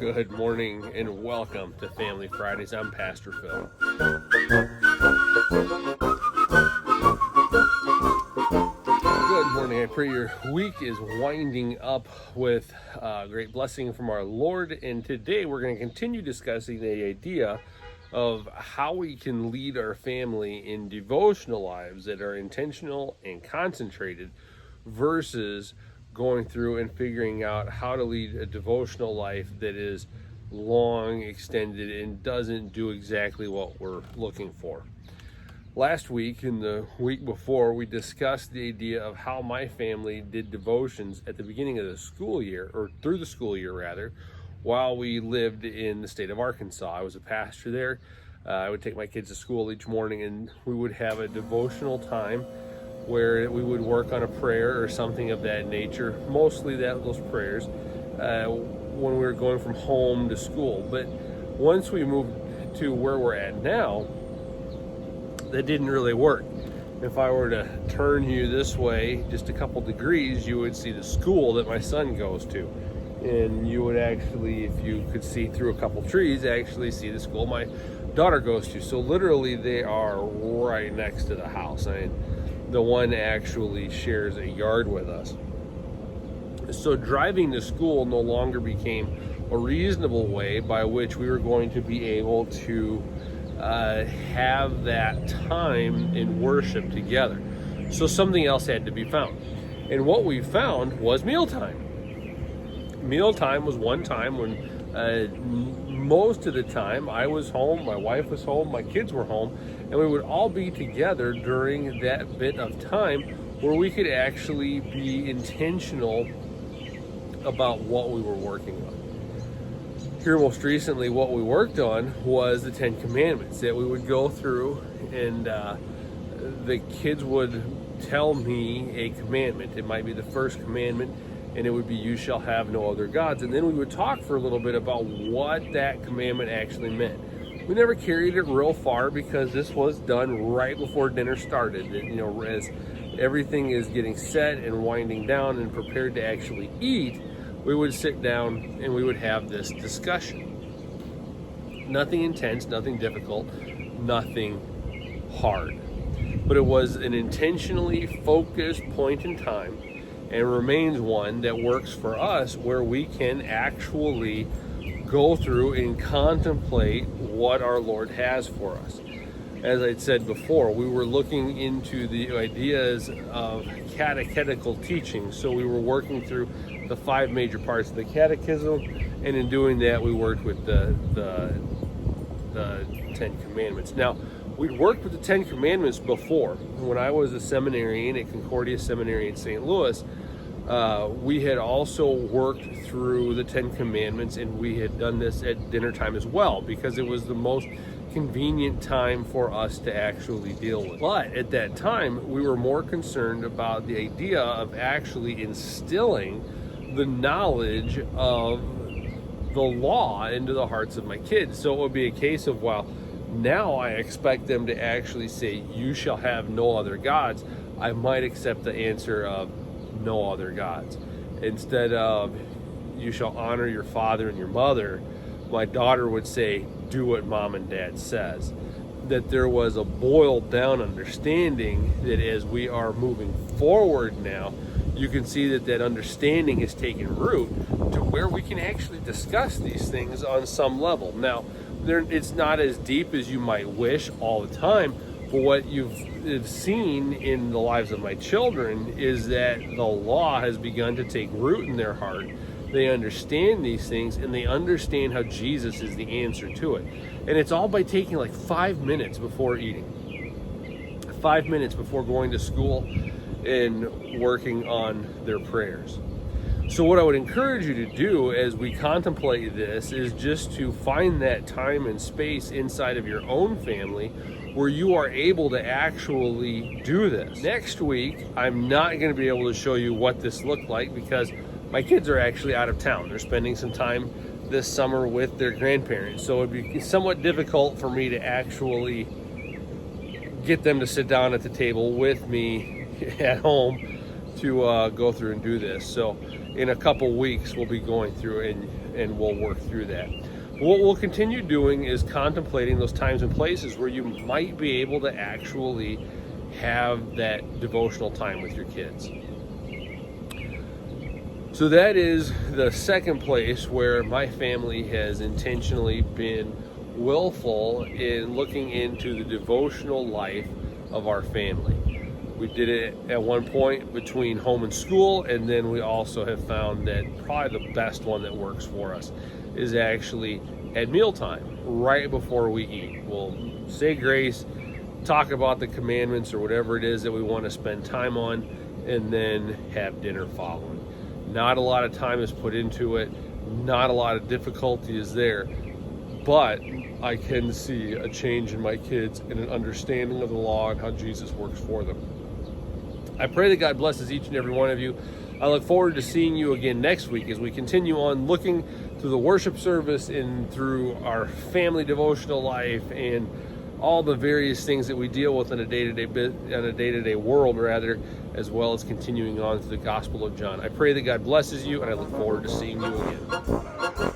Good morning and welcome to Family Fridays. I'm Pastor Phil. Good morning. I pray your week is winding up with great blessing from our Lord. And today we're going to continue discussing the idea of how we can lead our family in devotional lives that are intentional and concentrated versus going through and figuring out how to lead a devotional life that is long, extended, and doesn't do exactly what we're looking for. Last week and the week before, we discussed the idea of how my family did devotions at the beginning of the school year, or through the school year rather, while we lived in the state of Arkansas. I was a pastor there. I would take my kids to school each morning and we would have a devotional time where we would work on a prayer or something of that nature, mostly those prayers, when we were going from home to school. But once we moved to where we're at now, that didn't really work. If I were to turn you this way just a couple degrees, you would see the school that my son goes to. And you would actually, if you could see through a couple trees, actually see the school my daughter goes to. So literally they are right next to the house. The one actually shares a yard with us. So driving to school no longer became a reasonable way by which we were going to be able to have that time in worship together. So something else had to be found. And what we found was mealtime. Mealtime was one time when most of the time I was home, my wife was home, my kids were home, and we would all be together during that bit of time where we could actually be intentional about what we were working on. Here most recently, what we worked on was the 10 Commandments that we would go through, and the kids would tell me a commandment. It might be the first commandment, and it would be, you shall have no other gods. And then we would talk for a little bit about what that commandment actually meant. We never carried it real far because this was done right before dinner started. As everything is getting set and winding down and prepared to actually eat, we would sit down and we would have this discussion. Nothing intense, nothing difficult, nothing hard. But it was an intentionally focused point in time, and remains one that works for us, where we can actually go through and contemplate what our Lord has for us. As I said before, we were looking into the ideas of catechetical teaching. So we were working through the 5 major parts of the catechism, and in doing that, we worked with the 10 Commandments. Now, we'd worked with the 10 Commandments before. When I was a seminarian at Concordia Seminary in St. Louis, we had also worked through the 10 Commandments, and we had done this at dinner time as well, because it was the most convenient time for us to actually deal with. But at that time, we were more concerned about the idea of actually instilling the knowledge of the law into the hearts of my kids. So it would be a case of, well, now I expect them to actually say, you shall have no other gods. I might accept the answer of no other gods. Instead of, you shall honor your father and your mother, my daughter would say, do what mom and dad says. That there was a boiled down understanding that as we are moving forward now, you can see that understanding is taking root to where we can actually discuss these things on some level. Now, it's not as deep as you might wish all the time, but what you've seen in the lives of my children is that the law has begun to take root in their heart. They understand these things, and they understand how Jesus is the answer to it. And it's all by taking like 5 minutes before eating, 5 minutes before going to school, and working on their prayers. So what I would encourage you to do as we contemplate this is just to find that time and space inside of your own family where you are able to actually do this. Next week, I'm not going to be able to show you what this looked like because my kids are actually out of town. They're spending some time this summer with their grandparents. So it'd be somewhat difficult for me to actually get them to sit down at the table with me at home to go through and do this. So in a couple weeks, we'll be going through and and we'll work through that. What we'll continue doing is contemplating those times and places where you might be able to actually have that devotional time with your kids. So that is the second place where my family has intentionally been willful in looking into the devotional life of our family. We did it at one point between home and school, and then we also have found that probably the best one that works for us is actually at mealtime, right before we eat. We'll say grace, talk about the commandments or whatever it is that we want to spend time on, and then have dinner following. Not a lot of time is put into it, not a lot of difficulty is there, but I can see a change in my kids and an understanding of the law and how Jesus works for them. I pray that God blesses each and every one of you. I look forward to seeing you again next week as we continue on looking through the worship service and through our family devotional life and all the various things that we deal with in a day-to-day world, rather, as well as continuing on through the Gospel of John. I pray that God blesses you, and I look forward to seeing you again.